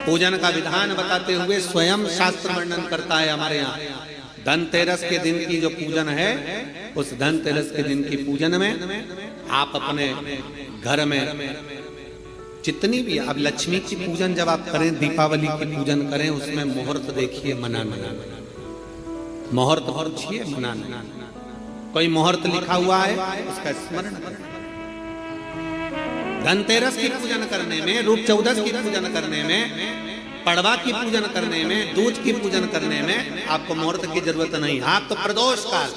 पूजन का विधान बताते हुए स्वयं शास्त्र वर्णन करता है हमारे यहाँ। धनतेरस के दिन की जो पूजन है, उस धनतेरस के दिन की पूजन में आप अपने घर में जितनी भी, अब लक्ष्मी की पूजन जब आप करें, दीपावली की पूजन करें, उसमें मुहूर्त देखिए, मनाना, मुहूर्त पूछिए, मनाना। कोई मुहूर्त लिखा हुआ है उसका स्मरण करें। धनतेरस की पूजन करने में, रूप चौदस की पूजन करने में, पड़वा की पूजन करने में, दूज की पूजन करने में आपको मुहूर्त की जरूरत नहीं। आप तो प्रदोष काल,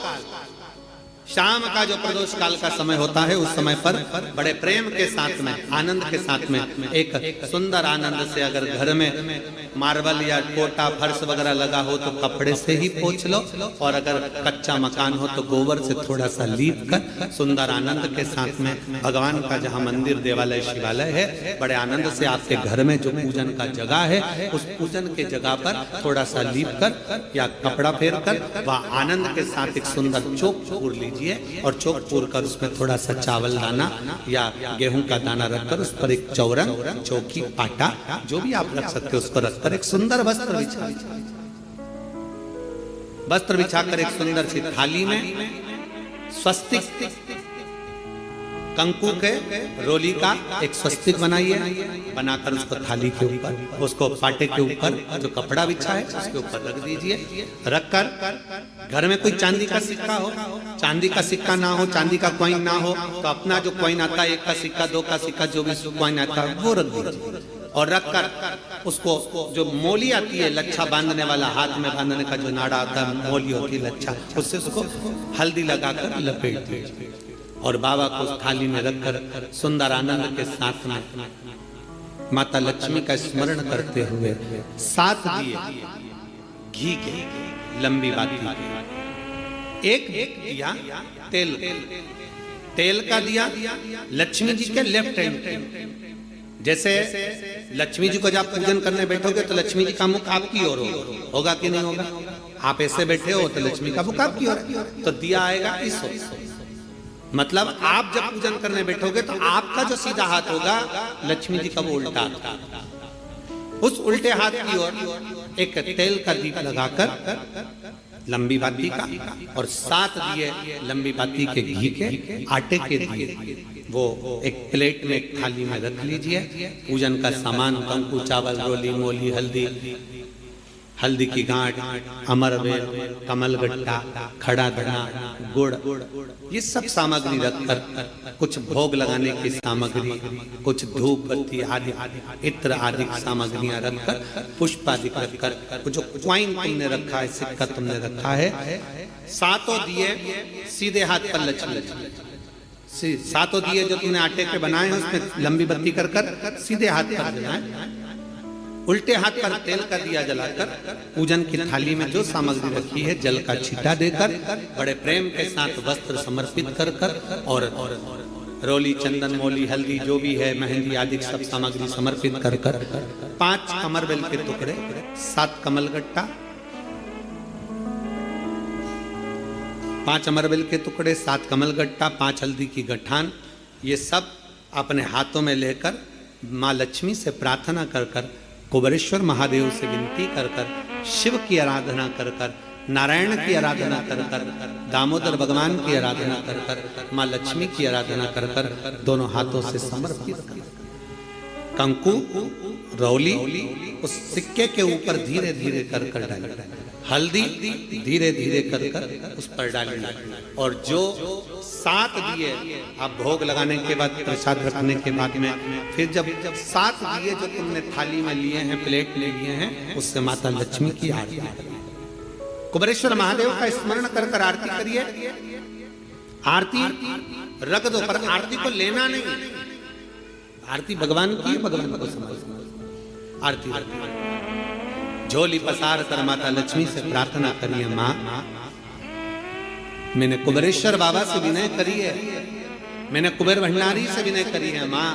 शाम का जो प्रदोष काल का समय होता है, उस समय पर बड़े प्रेम के साथ में, आनंद के साथ में, एक सुंदर आनंद से, अगर घर में मार्बल या कोटा फर्श वगैरह लगा हो तो कपड़े से ही पोंछ लो, और अगर कच्चा मकान हो तो गोबर से थोड़ा सा लीप कर सुंदर आनंद के साथ में भगवान का जहाँ मंदिर, देवालय, शिवालय है, बड़े आनंद से आपके घर में जो पूजन का जगह है, उस पूजन के जगह पर थोड़ा सा लीप कर या कपड़ा फेर कर वह आनंद के साथ एक सुंदर चौक पूर लीजिए, और चौक पूर कर उसमें थोड़ा सा चावल दाना या गेहूं का दाना रखकर उस पर एक चौरंग, चौकी, पाटा, जो भी आप रख सकते हो उसको रखकर एक सुंदर वस्त्र बिछाकर एक सुंदर सी थाली में स्वस्तिक, कंकु के रोली का एक स्वस्तिक बनाइए, बनाकर उसको थाली के ऊपर, उसको पाटे के ऊपर जो कपड़ा बिछा है उसके ऊपर रख दीजिए। रखकर घर में कोई चांदी का सिक्का हो, चांदी का सिक्का ना हो, चांदी का कॉइन ना हो, तो अपना जो कॉइन आता है, 1 का सिक्का, 2 का सिक्का, जो भी कॉइन आता है वो रख दीजिए। और रखकर उसको, जो मोली आती है लच्छा बांधने वाला, हाथ में बांधने का जो नाड़ा आता है, मोली होती है लच्छा, उससे उसको हल्दी लगाकर लपेट दीजिए और बाबा को उस थाली में रखकर सुंदर आनंद के साथ में माता लक्ष्मी का स्मरण करते हुए 7 दिए घी के, लंबी बाती के, एक दिया तेल का दिया लक्ष्मी जी के लेफ्ट हैंड। जैसे लक्ष्मी जी को जब पूजन करने बैठोगे तो लक्ष्मी जी का मुख आपकी ओर होगा कि नहीं होगा? आप ऐसे बैठे हो तो लक्ष्मी का मुख आपकी ओर, तो दिया आएगा इस ओर। मतलब आप जब पूजन करने बैठोगे तो आपका जो सीधा हाथ होगा, लक्ष्मी जी का वो उल्टा, उस उल्टे हाथ की ओर एक तेल का दीप लगाकर लंबी बाती का, और 7 दिए लंबी बाती के घी के, आटे के दिए, वो एक प्लेट में, एक थाली में रख लीजिए। पूजन का सामान, कंकु, चावल, रोली, मोली, हल्दी की गांठ, अमरवेल, कमलगट्टा, खड़ा धना, गुड़, ये सब सामग्री रखकर, कुछ भोग लगाने की सामग्री, कुछ धूप बत्ती आदि, इत्र आदि सामग्रियां रखकर, पुष्प आदि रखकर, जो कॉइन तुमने रखा है, सिक्का तुमने रखा है, 7 दिए सीधे हाथ पर लक्ष्मी, 7 दिए जो तुमने आटे के बनाए हैं उसमें लंबी बत्ती कर सीधे हाथ पर जलाएं। उल्टे हाथ पर तेल का दिया जलाकर पूजन की थाली में जो सामग्री रखी है, जल का छींटा देकर, बड़े प्रेम के साथ वस्त्र समर्पित कर और रोली, चंदन, मोली, हल्दी, जो भी है, मेहंदी आदि सब सामग्री समर्पित कर 5 अमरवेल के टुकड़े, 7 कमलगट्टा, 5 अमरवेल के टुकड़े, 7 कमलगट्टा, 5 हल्दी की गठान, ये सब अपने हाथों में लेकर माँ लक्ष्मी से प्रार्थना कर कुबेरेश्वर महादेव से विनती कर शिव की आराधना कर नारायण की आराधना कर दामोदर भगवान की आराधना कर माँ लक्ष्मी की आराधना कर दोनों हाथों से समर्पित कर कंकु, रौली उस सिक्के के ऊपर धीरे धीरे कर डाल, हल्दी धीरे धीरे कर उस पर डालना, और जो 7 दिए आप भोग लगाने के बाद, प्रसाद रखने के बाद में, फिर जब 7 दिए जो तुमने थाली में लिए हैं, प्लेट में लिए हैं, उससे माता लक्ष्मी की आरती करिए, कुबेरेश्वर महादेव का स्मरण कर आरती करिए। आरती रख दो, पर आरती को लेना नहीं, आरती भगवान की, भगवान को समझ, आरती झोली पसार कर माता लक्ष्मी से प्रार्थना करिए, माँ मैंने कुबेरेश्वर बाबा से विनय करी है, मैंने कुबेर भंडारी से विनय करी है, माँ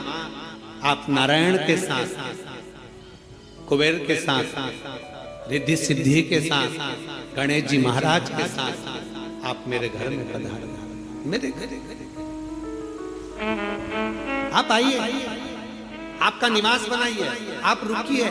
आप नारायण के साथ, कुबेर के साथ, रिद्धि सिद्धि के साथ, गणेश जी महाराज के साथ आप मेरे घर में पधारो, मेरे घर आप आइए, आपका निवास बनाइए, आप रुकिए।